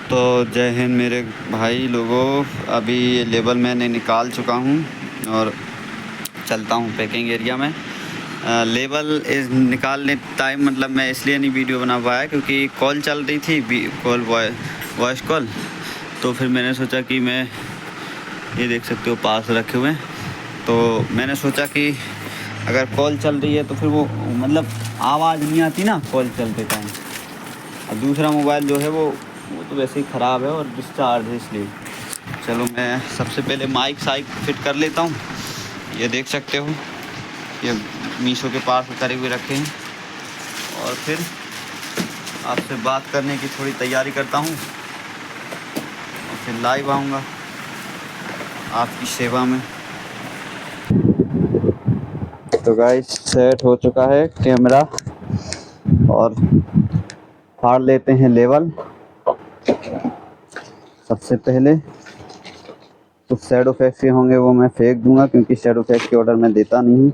तो जय हिंद मेरे भाई लोगों। अभी ये लेबल मैंने निकाल चुका हूँ और चलता हूँ पैकिंग एरिया में। लेबल इस निकालने टाइम मतलब मैं इसलिए नहीं वीडियो बना पाया क्योंकि कॉल चल रही थी, कॉल वॉइस कॉल। तो फिर मैंने सोचा कि मैं ये देख सकते हो पास रखे हुए हैं, तो मैंने सोचा कि अगर कॉल चल रही है तो फिर वो मतलब आवाज़ नहीं आती ना कॉल चलते टाइम। अब दूसरा मोबाइल जो है वो तो वैसे ही ख़राब है और डिस्चार्ज है, इसलिए चलो मैं सबसे पहले माइक साइक फिट कर लेता हूँ। ये देख सकते हो ये मीशो के पास उतरे हुए रखे हैं और फिर आपसे बात करने की थोड़ी तैयारी करता हूँ और फिर लाइव आऊँगा आपकी सेवा में। तो गाइस सेट हो चुका है कैमरा और फाड़ लेते हैं लेवल। सबसे पहले कुछ शैडो इफेक्ट्स के होंगे वो मैं फेंक दूंगा क्योंकि शैडो इफेक्ट के ऑर्डर मैं देता नहीं हूँ।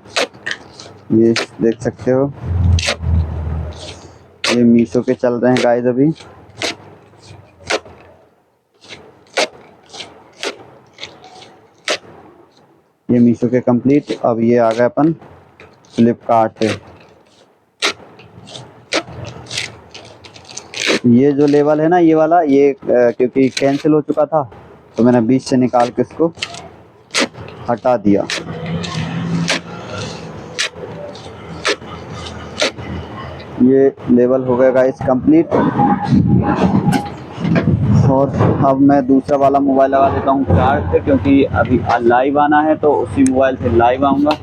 ये देख सकते हो ये मीशो के चल रहे हैं गाइस अभी। ये मीशो के कंप्लीट। अब ये आ गए अपन फ्लिपकार्ट पे। ये जो लेवल है ना ये वाला ये क्योंकि कैंसिल हो चुका था तो मैंने बीच से निकाल के इसको हटा दिया। ये लेवल हो गया गाइस कंप्लीट। और अब मैं दूसरा वाला मोबाइल लगा देता हूँ चार्ज पे क्योंकि अभी लाइव आना है तो उसी मोबाइल से लाइव आऊँगा।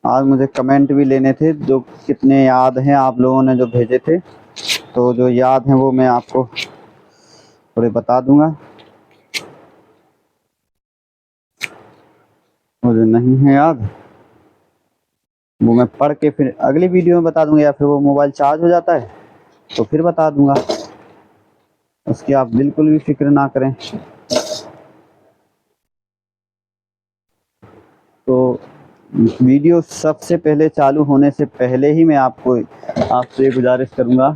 आज मुझे कमेंट भी लेने थे जो कितने याद हैं आप लोगों ने जो भेजे थे, तो जो याद हैं वो मैं आपको थोड़े बता दूंगा। मुझे नहीं है याद वो मैं पढ़ के फिर अगली वीडियो में बता दूंगा, या फिर वो मोबाइल चार्ज हो जाता है तो फिर बता दूंगा। उसकी आप बिल्कुल भी फिक्र ना करें। तो वीडियो सबसे पहले चालू होने से पहले ही मैं आपसे गुजारिश करूंगा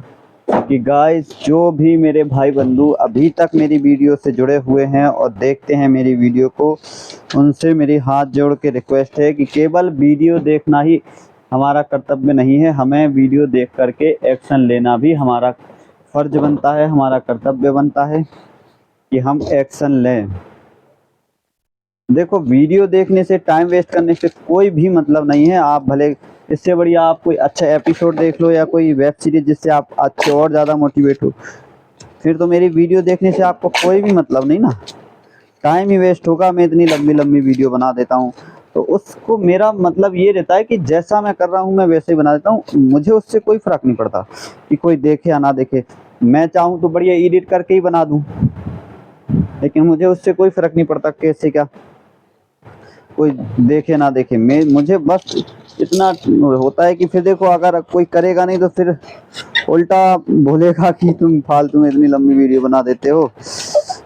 कि गाइस जो भी मेरे भाई बंधु अभी तक मेरी वीडियो से जुड़े हुए हैं और देखते हैं मेरी वीडियो को, उनसे मेरी हाथ जोड़ के रिक्वेस्ट है कि केवल वीडियो देखना ही हमारा कर्तव्य नहीं है, हमें वीडियो देख करके एक्शन लेना भी हमारा फ़र्ज बनता है, हमारा कर्तव्य बनता है कि हम एक्शन लें। देखो वीडियो देखने से टाइम वेस्ट करने से कोई भी मतलब नहीं है। आप भले इससे बढ़िया आप कोई अच्छा एपिसोड देख लो या कोई वेब सीरीज जिससे आप अच्छे और ज़्यादा मोटिवेट हो, फिर तो मेरी वीडियो देखने से आपको कोई भी मतलब नहीं ना, टाइम ही वेस्ट होगा। मैं इतनी लंबी लंबी वीडियो बना देता हूँ तो उसको मेरा मतलब ये रहता है कि जैसा मैं कर रहा हूँ मैं वैसे ही बना देता हूँ, मुझे उससे कोई फ़र्क नहीं पड़ता कि कोई देखे या ना देखे। मैं चाहूँ तो बढ़िया एडिट करके ही बना दूँ, लेकिन मुझे उससे कोई फ़र्क नहीं पड़ता कैसे क्या कोई देखे ना देखे। मुझे बस इतना होता है कि फिर देखो अगर कोई करेगा नहीं तो फिर उल्टा बोलेगा कि तुम फालतू में इतनी लंबी वीडियो बना देते हो।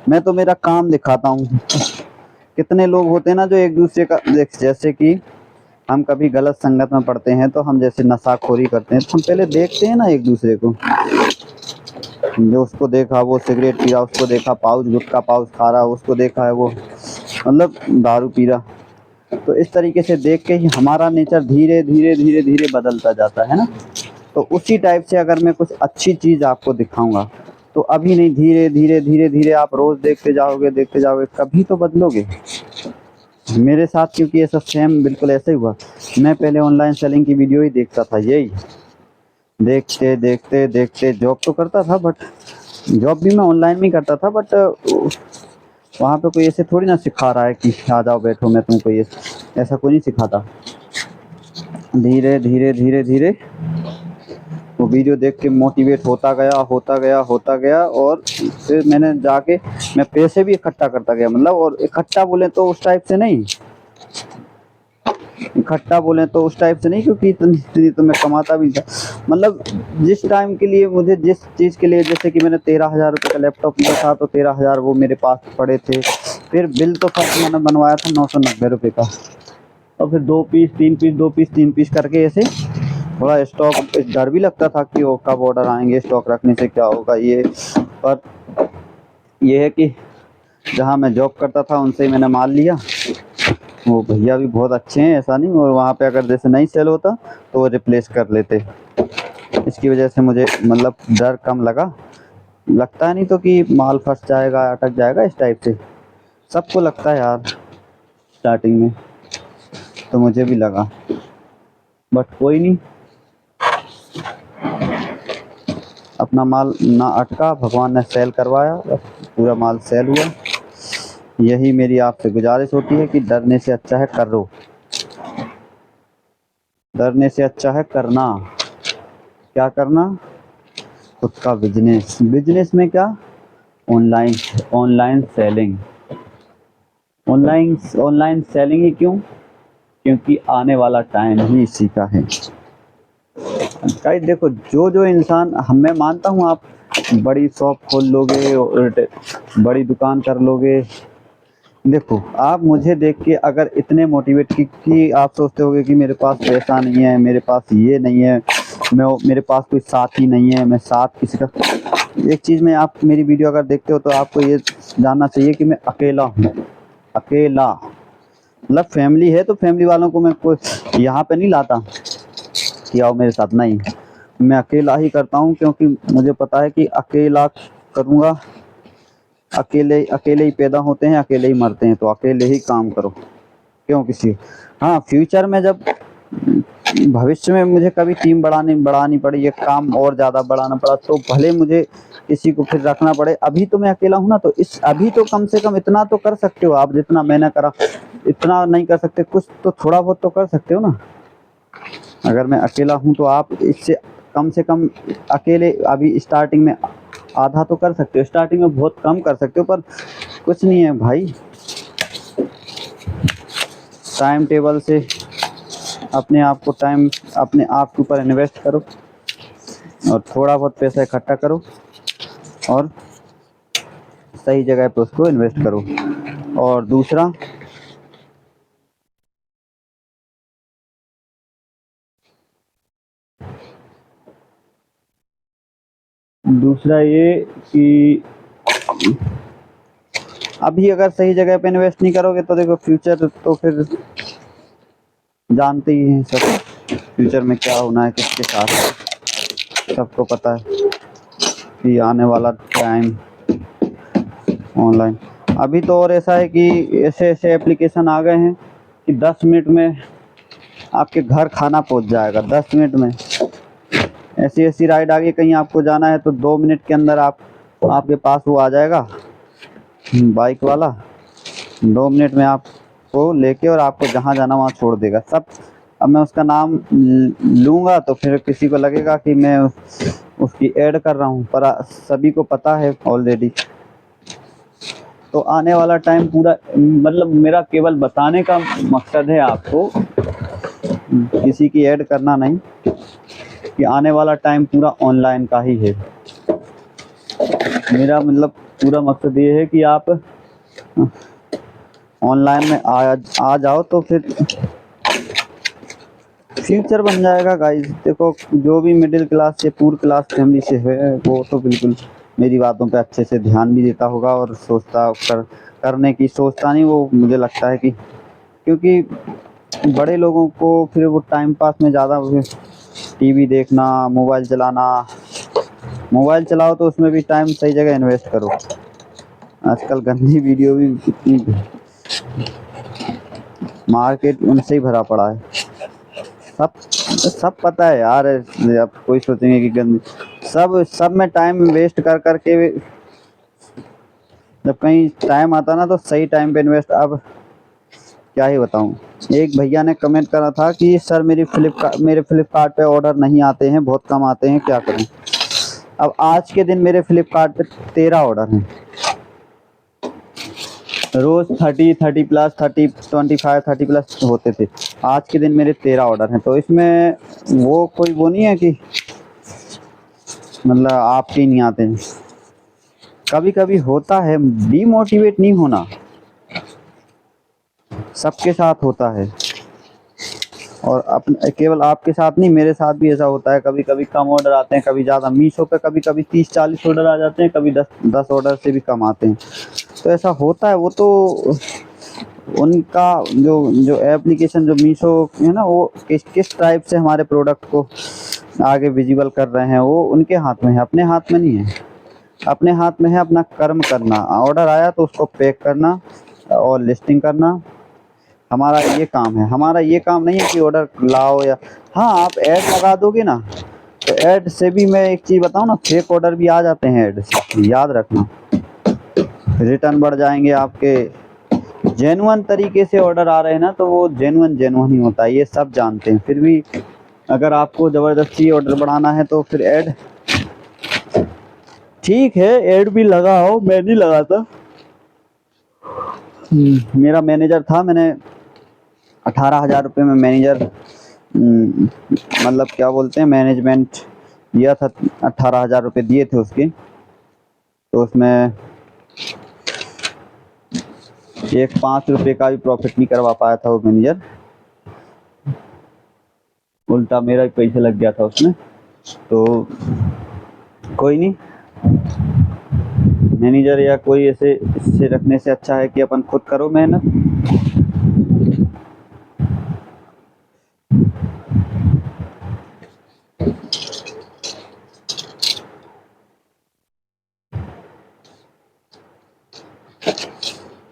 मैं तो मेरा काम दिखाता हूँ। कितने लोग होते हैं ना जो एक दूसरे का जैसे कि हम कभी गलत संगत में पड़ते हैं तो हम जैसे नशाखोरी करते हैं तो हम पहले देखते हैं ना एक दूसरे को। जो उसको देखा वो सिगरेट पी रहा, उसको देखा पाउच गुटखा पाउच खा रहा, उसको देखा है वो मतलब दारू पी रहा, तो इस तरीके से देख के ही हमारा नेचर धीरे धीरे धीरे धीरे बदलता जाता है ना। तो उसी टाइप से अगर मैं कुछ अच्छी चीज़ आपको दिखाऊंगा तो अभी नहीं, धीरे धीरे धीरे धीरे आप रोज़ देखते जाओगे कभी तो बदलोगे। मेरे साथ क्योंकि ऐसा सेम बिल्कुल ऐसे ही हुआ। मैं पहले ऑनलाइन सेलिंग की वीडियो ही देखता था, यही देखते देखते देखते जॉब तो करता था, बट जॉब भी मैं ऑनलाइन में करता था, बट वहाँ पे कोई ऐसे थोड़ी ना सिखा रहा है कि आ जाओ बैठो मैं तुमको ये, ऐसा कोई नहीं सिखाता। धीरे धीरे धीरे धीरे वो वीडियो देख के मोटिवेट होता गया और फिर मैंने जाके मैं पैसे भी इकट्ठा करता गया, मतलब, और इकट्ठा बोले तो उस टाइप से नहीं, क्योंकि इतनी इतनी तो मैं कमाता भी नहीं था। मतलब जिस टाइम के लिए मुझे, जिस चीज़ के लिए, जैसे कि मैंने 13,000 रुपये का लैपटॉप लिया था तो 13,000 वो मेरे पास पड़े थे। फिर बिल तो फर्स्ट मैंने बनवाया था 990 रुपये का, और फिर 2 पीस 3 पीस 2 पीस 3 पीस करके ऐसे थोड़ा स्टॉक, डर भी लगता था कि वो कब ऑर्डर आएंगे, स्टॉक रखने से क्या होगा ये। पर ये है कि जहाँ मैं जॉब करता था उनसे ही मैंने माल लिया। वो भैया भी बहुत अच्छे हैं, ऐसा नहीं, और वहाँ पे अगर जैसे नहीं सेल होता तो वो रिप्लेस कर लेते। इसकी वजह से मुझे मतलब डर कम लगता है, नहीं तो कि माल फंस जाएगा, अटक जाएगा, इस टाइप से सबको लगता है यार स्टार्टिंग में, तो मुझे भी लगा, बट कोई नहीं, अपना माल ना अटका, भगवान ने सेल करवाया, पूरा माल सेल हुआ। यही मेरी आपसे गुजारिश होती है कि डरने से अच्छा है करो, डरने से अच्छा है करना। क्या करना? खुद का बिजनेस। बिजनेस में क्या? Online online selling. Online selling ही क्यों? क्योंकि आने वाला टाइम ही इसी का है। गाइस देखो, जो जो इंसान, मैं मानता हूँ आप बड़ी शॉप खोल लोगे और बड़ी दुकान कर लोगे, देखो आप मुझे देख के अगर इतने मोटिवेट कि आप सोचते होगे कि मेरे पास पैसा नहीं है, मेरे पास ये नहीं है, मेरे पास कोई साथी नहीं है, मैं साथ किसी का, एक चीज़ में, आप मेरी वीडियो अगर देखते हो तो आपको ये जानना चाहिए कि मैं अकेला हूँ, अकेला। मतलब फैमिली है तो फैमिली वालों को मैं कोई यहाँ पे नहीं लाता कि आओ मेरे साथ, नहीं, मैं अकेला ही करता हूँ, क्योंकि मुझे पता है कि अकेला करूँगा, अकेले अकेले ही पैदा होते हैं, अकेले ही मरते हैं, तो अकेले ही काम करो, क्यों किसी। हाँ, फ्यूचर में जब भविष्य में मुझे कभी टीम बढ़ानी पड़ी, ये काम और ज़्यादा बढ़ाना पड़ा, तो भले मुझे किसी को फिर रखना पड़े। अभी तो मैं अकेला हूँ ना, तो अभी तो कम से कम इतना तो कर सकते हो आप, जितना मैंने करा। इतना नहीं कर सकते, कुछ तो थोड़ा बहुत तो कर सकते हो ना। अगर मैं अकेला हूँ तो आप इससे कम से कम अकेले अभी स्टार्टिंग में आधा तो कर सकते हो, स्टार्टिंग में बहुत कम कर सकते हो, पर कुछ नहीं है भाई, टाइम टेबल से अपने आप के ऊपर इन्वेस्ट करो, और थोड़ा बहुत पैसा इकट्ठा करो, और सही जगह पे उसको इन्वेस्ट करो। और दूसरा ये कि अभी अगर सही जगह पे इन्वेस्ट नहीं करोगे तो देखो फ्यूचर तो फिर जानते ही हैं सब, फ्यूचर में क्या होना है किसके साथ, सबको पता है कि आने वाला टाइम ऑनलाइन। अभी तो और ऐसा है कि ऐसे ऐसे एप्लीकेशन आ गए हैं कि 10 मिनट में आपके घर खाना पहुंच जाएगा, 10 मिनट में। ऐसी ऐसी राइड आ गई, कहीं आपको जाना है तो 2 मिनट के अंदर आपके पास वो आ जाएगा, बाइक वाला, 2 मिनट में आपको लेके और आपको जहाँ जाना वहाँ छोड़ देगा सब। अब मैं उसका नाम लूँगा तो फिर किसी को लगेगा कि मैं उसकी ऐड कर रहा हूँ, पर सभी को पता है ऑलरेडी। तो आने वाला टाइम पूरा, मतलब मेरा केवल बताने का मकसद है आपको, किसी की ऐड करना नहीं, कि आने वाला टाइम पूरा ऑनलाइन का ही है। मेरा मतलब पूरा मकसद ये है कि आप ऑनलाइन में आ जाओ तो फिर फ्यूचर बन जाएगा गाइस। देखो, जो भी मिडिल क्लास से पुअर क्लास फैमिली से है वो तो बिल्कुल मेरी बातों पे अच्छे से ध्यान भी देता होगा, और करने की सोचता नहीं। वो मुझे लगता है कि क्योंकि बड़े लोगों को फिर वो टाइम पास में ज़्यादा टीवी देखना, मोबाइल चलाओ तो उसमें भी टाइम सही जगह इन्वेस्ट करो। आजकल गंदी वीडियो भी इतनी, मार्केट उनसे ही भरा पड़ा है। सब पता है यार, अब कोई सोचेंगे कि गंदी, सब में टाइम वेस्ट कर करके जब कहीं टाइम आता ना तो सही टाइम पे इन्वेस्ट। अब क्या ही बताऊं। एक भैया ने कमेंट करा था कि सर मेरे फ्लिपकार्ट पे ऑर्डर नहीं आते हैं, बहुत कम आते हैं, क्या करूं। अब आज के दिन मेरे फ्लिपकार्ट पे 13 ऑर्डर हैं, रोज 30 प्लस 25 30 प्लस होते थे। आज के दिन मेरे 13 ऑर्डर हैं, तो इसमें वो कोई वो नहीं है कि मतलब आपके ही नहीं आते हैं। कभी कभी होता है, डीमोटिवेट नहीं होना, सबके साथ होता है। और अपने केवल आपके साथ नहीं, मेरे साथ भी ऐसा होता है। कभी कभी कम ऑर्डर आते हैं, कभी ज़्यादा। मीशो पे कभी कभी 30-40 ऑर्डर आ जाते हैं, कभी 10 ऑर्डर से भी कम आते हैं। तो ऐसा होता है, वो तो उनका जो जो एप्लीकेशन जो मीशो है ना, वो किस टाइप से हमारे प्रोडक्ट को आगे विजिबल कर रहे हैं, वो उनके हाथ में है, अपने हाथ में नहीं है। अपने हाथ में है अपना कर्म करना। ऑर्डर आया तो उसको पैक करना और लिस्टिंग करना, हमारा ये काम है। हमारा ये काम नहीं है कि ऑर्डर लाओ या, हाँ आप ऐड लगा दोगे ना, तो ऐड से भी मैं एक चीज़ बताऊँ ना, फेक ऑर्डर भी आ जाते हैं ऐड से, याद रखना। रिटर्न बढ़ जाएंगे आपके। जेन्युइन तरीके से ऑर्डर आ रहे हैं ना, तो वो जेन्युइन ही होता है, ये सब जानते हैं। फिर भी अगर आपको ज़बरदस्ती ऑर्डर बढ़ाना है तो फिर ऐड, ठीक है ऐड भी लगाओ, मैं नहीं लगाता। मेरा मैनेजर था, मैंने 18,000 रुपये में मैनेजर मतलब क्या बोलते हैं, मैनेजमेंट दिया था। 18,000 रुपये दिए थे उसके, तो उसमें एक 5 रुपये का भी प्रॉफिट नहीं करवा पाया था वो मैनेजर, उल्टा मेरा ही पैसे लग गया था उसमें। तो कोई नहीं, मैनेजर या कोई ऐसे इससे रखने से अच्छा है कि अपन खुद करो मेहनत।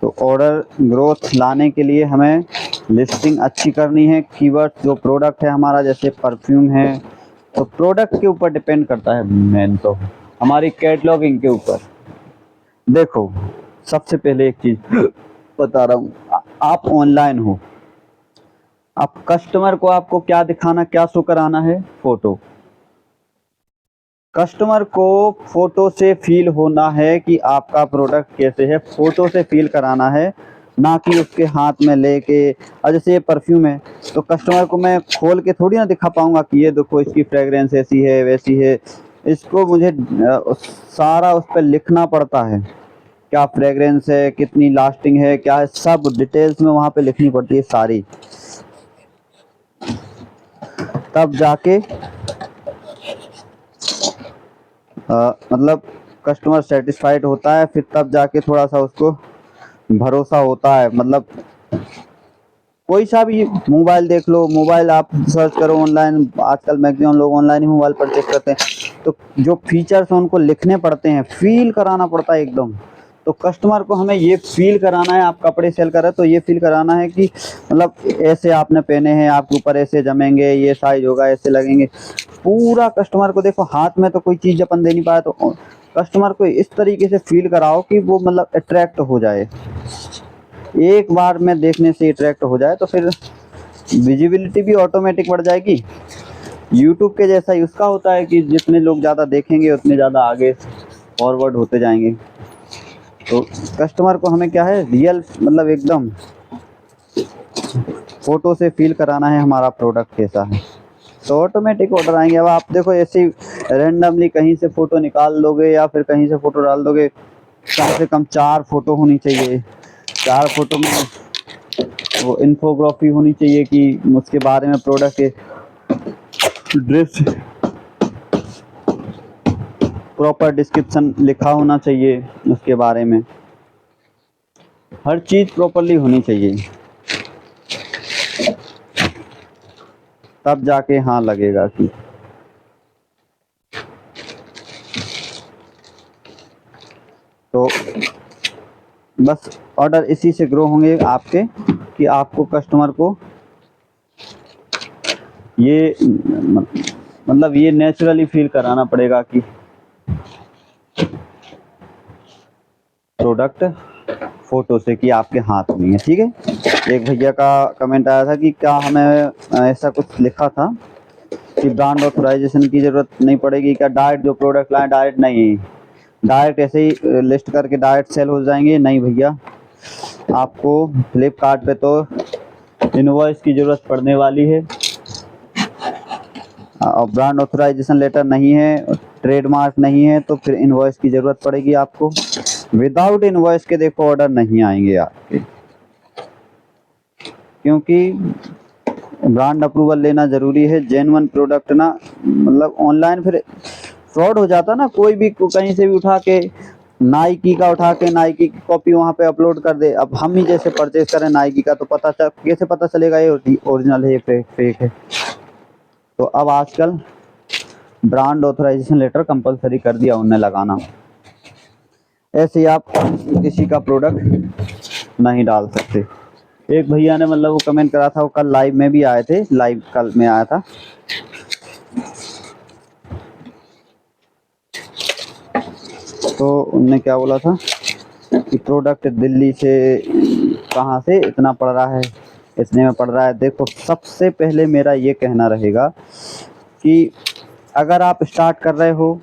तो ऑर्डर ग्रोथ लाने के लिए हमें लिस्टिंग अच्छी करनी है। कीवर्ड जो प्रोडक्ट है हमारा, जैसे परफ्यूम है, तो प्रोडक्ट के ऊपर डिपेंड करता है मेन तो, हमारी कैटलॉगिंग के ऊपर। देखो सबसे पहले एक चीज़ बता रहा हूँ, आप ऑनलाइन हो, अब कस्टमर को आपको क्या दिखाना, क्या शो कराना है, फोटो। कस्टमर को फोटो से फील होना है कि आपका प्रोडक्ट कैसे है, फोटो से फील कराना है, ना कि उसके हाथ में लेके। और जैसे ये परफ्यूम है, तो कस्टमर को मैं खोल के थोड़ी ना दिखा पाऊंगा कि ये देखो इसकी फ्रेग्रेंस ऐसी है वैसी है। इसको मुझे सारा उस पर लिखना पड़ता है, क्या फ्रेग्रेंस है, कितनी लास्टिंग है, क्या है, सब डिटेल्स में वहाँ पे लिखनी पड़ती है सारी। तब जाके मतलब कस्टमर सेटिस्फाइड होता है, फिर तब जाके थोड़ा सा उसको भरोसा होता है। मतलब कोई सा भी मोबाइल देख लो, मोबाइल आप सर्च करो ऑनलाइन, आजकल मैक्सिमम लोग ऑनलाइन ही मोबाइल परचेज करते हैं, तो जो फीचर्स हैं उनको लिखने पड़ते हैं, फील कराना पड़ता है एकदम। तो कस्टमर को हमें ये फील कराना है, आप कपड़े सेल कर रहे हैं तो ये फील कराना है कि मतलब ऐसे आपने पहने हैं, आपके ऊपर ऐसे जमेंगे, ये साइज होगा, ऐसे लगेंगे। पूरा कस्टमर को देखो, हाथ में तो कोई चीज़ अपन दे नहीं पाया, तो कस्टमर को इस तरीके से फील कराओ कि वो मतलब अट्रैक्ट हो जाए। एक बार में देखने से अट्रैक्ट हो जाए तो फिर विजिबिलिटी भी ऑटोमेटिक बढ़ जाएगी। यूट्यूब के जैसा ही उसका होता है कि जितने लोग ज़्यादा देखेंगे उतने ज़्यादा आगे फॉरवर्ड होते जाएंगे। तो कस्टमर को हमें क्या है, रियल मतलब एकदम फ़ोटो से फील कराना है हमारा प्रोडक्ट कैसा है, तो ऑटोमेटिक ऑर्डर आएंगे। अब आप देखो ऐसे ही रैंडमली कहीं से फ़ोटो निकाल लोगे या फिर कहीं से फ़ोटो डाल दोगे, कम से कम 4 फ़ोटो होनी चाहिए। 4 फ़ोटो में वो इन्फोग्राफी होनी चाहिए कि उसके बारे में, प्रोडक्ट के ड्रेस प्रॉपर डिस्क्रिप्शन लिखा होना चाहिए उसके बारे में, हर चीज़ प्रॉपरली होनी चाहिए, तब जाके हाँ लगेगा कि। तो बस ऑर्डर इसी से ग्रो होंगे आपके, कि आपको कस्टमर को ये मतलब ये नेचुरली फील कराना पड़ेगा कि प्रोडक्ट फोटो से कि आपके हाथ में है, ठीक है। एक भैया का कमेंट आया था कि क्या हमें ऐसा कुछ लिखा था कि ब्रांड ऑथराइजेशन की ज़रूरत नहीं पड़ेगी क्या, डायरेक्ट जो प्रोडक्ट लाएं डायरेक्ट नहीं, डायरेक्ट ऐसे ही लिस्ट करके डायरेक्ट सेल हो जाएंगे? नहीं भैया, आपको फ्लिपकार्ट पे तो इनवॉइस की ज़रूरत पड़ने वाली है। और ब्रांड ऑथराइजेशन लेटर नहीं है, ट्रेडमार्क नहीं है, तो फिर इनवॉइस की ज़रूरत पड़ेगी आपको। विदाउट इनवॉइस के देखो ऑर्डर नहीं आएंगे आपके, क्योंकि ब्रांड अप्रूवल लेना ज़रूरी है। जेन्युइन प्रोडक्ट ना, मतलब ऑनलाइन फिर फ्रॉड हो जाता ना, कोई भी कहीं से भी उठा के नाइकी का उठा के नाइकी की कॉपी वहाँ पे अपलोड कर दे। अब हम ही जैसे परचेज करें नाइकी का, तो कैसे पता चलेगा ये ओरिजिनल है ये फेक है? तो अब आजकल ब्रांड ऑथराइजेशन लेटर कंपलसरी कर दिया उन्होंने लगाना। ऐसे ही आप किसी का प्रोडक्ट नहीं डाल सकते। एक भैया ने मतलब वो कमेंट करा था, वो कल लाइव में भी आए थे, लाइव कल में आया था, तो उनने क्या बोला था कि प्रोडक्ट दिल्ली से कहाँ से इतना पड़ रहा है, इतने में पड़ रहा है। देखो सबसे पहले मेरा ये कहना रहेगा कि अगर आप स्टार्ट कर रहे हो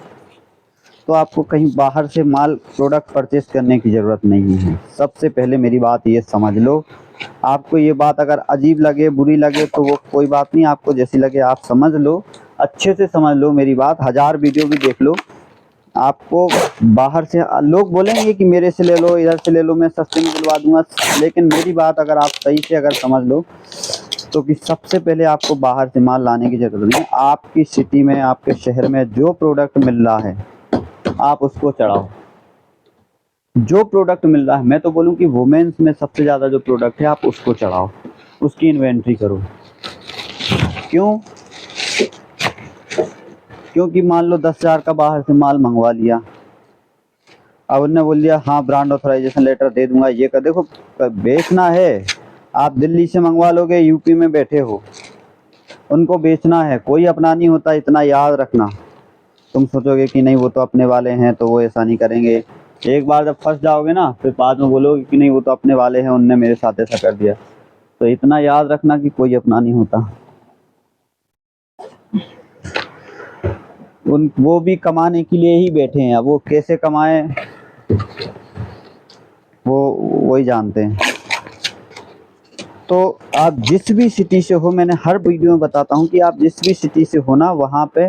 तो आपको कहीं बाहर से माल प्रोडक्ट परचेस करने की ज़रूरत नहीं है। सबसे पहले मेरी बात ये समझ लो। आपको ये बात अगर अजीब लगे, बुरी लगे, तो वो कोई बात नहीं, आपको जैसी लगे आप समझ लो, अच्छे से समझ लो मेरी बात। 1000 वीडियो भी देख लो, आपको बाहर से लोग बोलेंगे कि मेरे से ले लो, इधर से ले लो, मैं सस्ते में दिलवा दूंगा, लेकिन मेरी बात अगर आप सही से अगर समझ लो तो कि सबसे पहले आपको बाहर से माल लाने की ज़रूरत नहीं। आपकी सिटी में, आपके शहर में जो प्रोडक्ट मिल रहा है आप उसको चढ़ाओ। जो प्रोडक्ट मिल रहा है, मैं तो बोलूँ कि वुमेन्स में सबसे ज़्यादा जो प्रोडक्ट है आप उसको चढ़ाओ, उसकी इन्वेंट्री करो। क्यों? क्योंकि मान लो 10,000 का बाहर से माल मंगवा लिया, अब उन्होंने बोल दिया हाँ ब्रांड ऑथराइजेशन लेटर दे दूंगा, ये कर। देखो बेचना है, आप दिल्ली से मंगवा लोगे, यूपी में बैठे हो, उनको बेचना है, कोई अपना नहीं होता, इतना याद रखना। तुम सोचोगे कि नहीं वो तो अपने वाले हैं तो वो ऐसा नहीं करेंगे, एक बार जब फंस जाओगे ना फिर बाद में बोलोगे कि नहीं वो तो अपने वाले हैं, उनने मेरे साथ ऐसा कर दिया। तो इतना याद रखना कि कोई अपना नहीं होता। वो भी कमाने के लिए ही बैठे हैं, अब वो कैसे कमाए वो वही जानते हैं। तो आप जिस भी सिटी से हो, मैंने हर वीडियो में बताता हूँ कि आप जिस भी सिटी से हो ना, वहाँ पे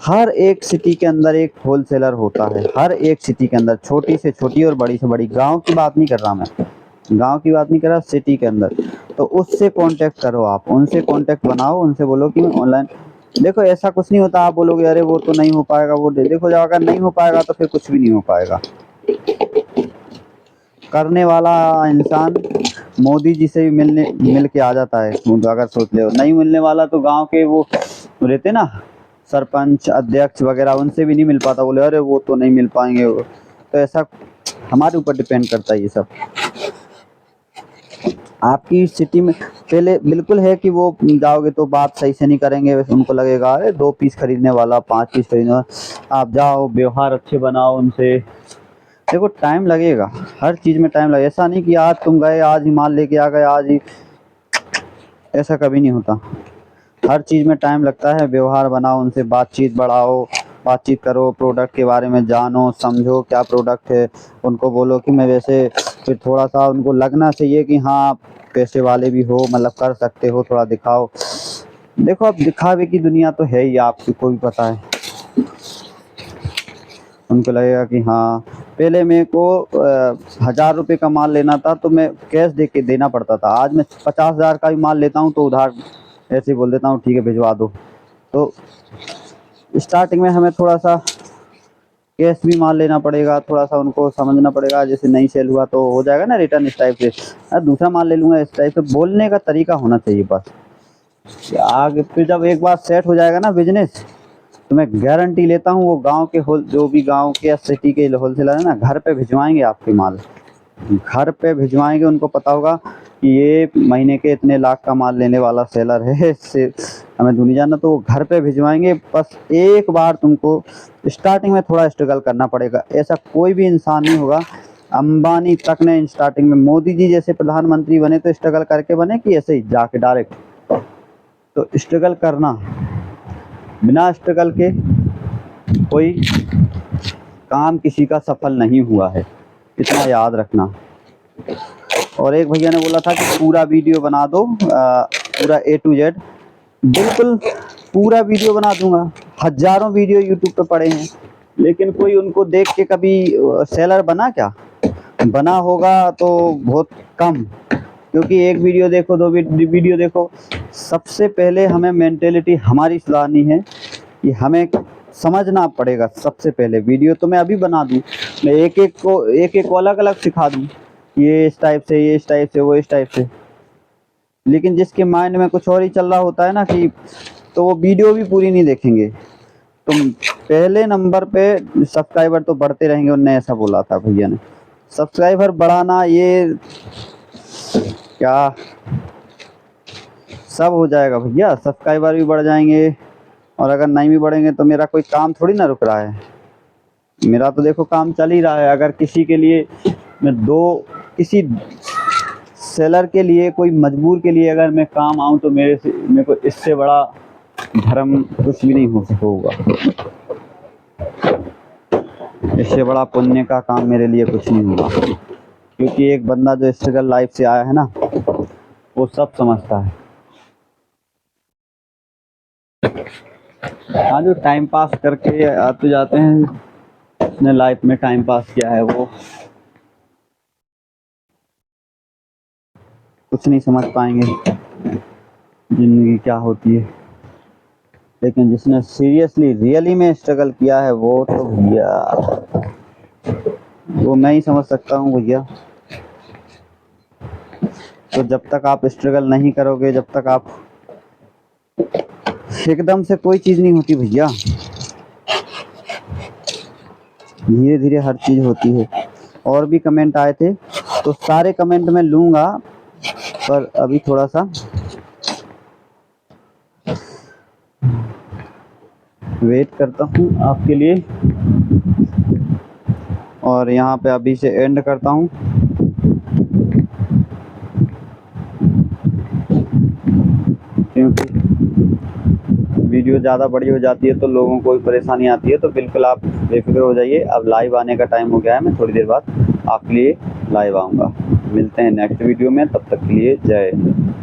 हर एक सिटी के अंदर एक होलसेलर होता है। हर एक सिटी के अंदर, छोटी से छोटी और बड़ी से बड़ी। गांव की बात नहीं कर रहा मैं, गांव की बात नहीं कर रहा, सिटी के अंदर। तो उससे कांटेक्ट करो, आप उनसे कांटेक्ट बनाओ, उनसे बोलो कि मैं ऑनलाइन। देखो ऐसा कुछ नहीं होता, आप बोलोगे अरे वो तो नहीं हो पाएगा, वो देखो जब अगर नहीं हो पाएगा तो फिर कुछ भी नहीं हो पाएगा। करने वाला इंसान मोदी जी से भी मिल के आ जाता है, अगर सोच ले। नहीं मिलने वाला तो गांव के वो रहते ना सरपंच, अध्यक्ष वगैरह, उनसे भी नहीं मिल पाता, बोले अरे वो तो नहीं मिल पाएंगे। तो ऐसा हमारे ऊपर डिपेंड करता है ये सब। आपकी सिटी में पहले बिल्कुल है कि वो जाओगे तो बात सही से नहीं करेंगे, उनको लगेगा अरे 2 पीस खरीदने वाला, 5 पीस खरीदने वाला। आप जाओ, व्यवहार अच्छे बनाओ उनसे। देखो टाइम लगेगा, हर चीज़ में टाइम लगेगा। ऐसा नहीं कि आज तुम गए आज ही माल लेके आ गए आज ही, ऐसा कभी नहीं होता। हर चीज़ में टाइम लगता है। व्यवहार बनाओ उनसे, बातचीत बढ़ाओ, बातचीत करो, प्रोडक्ट के बारे में जानो, समझो क्या प्रोडक्ट है। उनको बोलो कि मैं वैसे, फिर थोड़ा सा उनको लगना चाहिए कि हाँ पैसे वाले भी हो, मतलब कर सकते हो, थोड़ा दिखाओ। देखो अब दिखावे की दुनिया तो है ही, आपको भी पता है। उनको लगेगा कि हाँ, पहले मेरे को 1000 रुपये का माल लेना था तो मैं कैश दे के देना पड़ता था, आज मैं 50,000 का भी माल लेता हूँ तो उधार ऐसे ही बोल देता हूँ ठीक है भिजवा दो। तो स्टार्टिंग में हमें थोड़ा सा कैश भी माल लेना पड़ेगा, थोड़ा सा उनको समझना पड़ेगा। जैसे नहीं सेल हुआ तो हो जाएगा ना रिटर्न, इस टाइप से दूसरा माल ले लूँगा, इस टाइप से बोलने का तरीका होना चाहिए बस। आगे फिर जब एक बार सेट हो जाएगा ना बिजनेस, तो मैं गारंटी लेता हूँ वो गांव के जो भी गांव के या सिटी के होलसेलर है ना, घर पे भिजवाएंगे आपके माल, घर पे भिजवाएंगे। उनको पता होगा कि ये महीने के इतने लाख का माल लेने वाला सेलर है, इससे हमें दूर नहीं जाना, तो वो घर पे भिजवाएंगे। बस एक बार तुमको स्टार्टिंग में थोड़ा स्ट्रगल करना पड़ेगा। ऐसा कोई भी इंसान नहीं होगा अंबानी तक ने स्टार्टिंग में, मोदी जी जैसे प्रधानमंत्री बने तो स्ट्रगल करके बने कि ऐसे ही जाके डायरेक्ट? तो स्ट्रगल करना, बिना स्ट्रगल के कोई काम किसी का सफल नहीं हुआ है, इतना याद रखना। और एक भैया ने बोला था कि पूरा वीडियो बना दो, पूरा A to Z। बिल्कुल पूरा वीडियो बना दूंगा। हजारों वीडियो यूट्यूब पे पड़े हैं, लेकिन कोई उनको देख के कभी सेलर बना क्या? बना होगा तो बहुत कम, क्योंकि एक वीडियो देखो, दो वीडियो देखो। सबसे पहले हमें मेंटेलिटी हमारी सुधारनी है कि हमें समझना पड़ेगा। सबसे पहले वीडियो तो मैं अभी बना दूं, मैं एक एक को अलग अलग सिखा दूं, ये इस टाइप से, ये इस टाइप से, वो इस टाइप से। लेकिन जिसके माइंड में कुछ और ही चल रहा होता है ना, कि तो वो वीडियो भी पूरी नहीं देखेंगे। तो पहले नंबर पे सब्सक्राइबर तो बढ़ते रहेंगे, उनने ऐसा बोला था भैया ने। सब्सक्राइबर बढ़ाना ये क्या, सब हो जाएगा भैया, सब्सक्राइबर भी बढ़ जाएंगे। और अगर नहीं भी बढ़ेंगे तो मेरा कोई काम थोड़ी ना रुक रहा है, मेरा तो देखो काम चल ही रहा है। अगर किसी के लिए मैं किसी सेलर के लिए, कोई मजबूर के लिए अगर मैं काम आऊँ तो मेरे को इससे बड़ा धर्म कुछ भी नहीं हो होगा, इससे बड़ा पुण्य का काम मेरे लिए कुछ नहीं होगा। क्योंकि एक बंदा जो स्ट्रगल लाइफ से आया है ना, वो सब समझता है। हाँ, जो टाइम पास करके आते जाते हैं, अपने लाइफ में टाइम पास किया है, वो कुछ नहीं समझ पाएंगे जिंदगी क्या होती है। लेकिन जिसने सीरियसली रियली में स्ट्रगल किया है, वो तो भैया, वो मैं ही समझ सकता हूँ भैया। तो जब तक आप स्ट्रगल नहीं करोगे, जब तक आप, एकदम से कोई चीज़ नहीं होती भैया, धीरे धीरे हर चीज़ होती है। और भी कमेंट आए थे तो सारे कमेंट मैं लूँगा, पर अभी थोड़ा सा वेट करता हूँ आपके लिए, और यहाँ पे अभी से एंड करता हूँ। क्योंकि वीडियो ज़्यादा बड़ी हो जाती है तो लोगों को भी परेशानी आती है। तो बिल्कुल आप बेफिक्र हो जाइए। अब लाइव आने का टाइम हो गया है, मैं थोड़ी देर बाद आपके लिए लाइव आऊँगा। मिलते हैं नेक्स्ट वीडियो में, तब तक के लिए जय हिंद।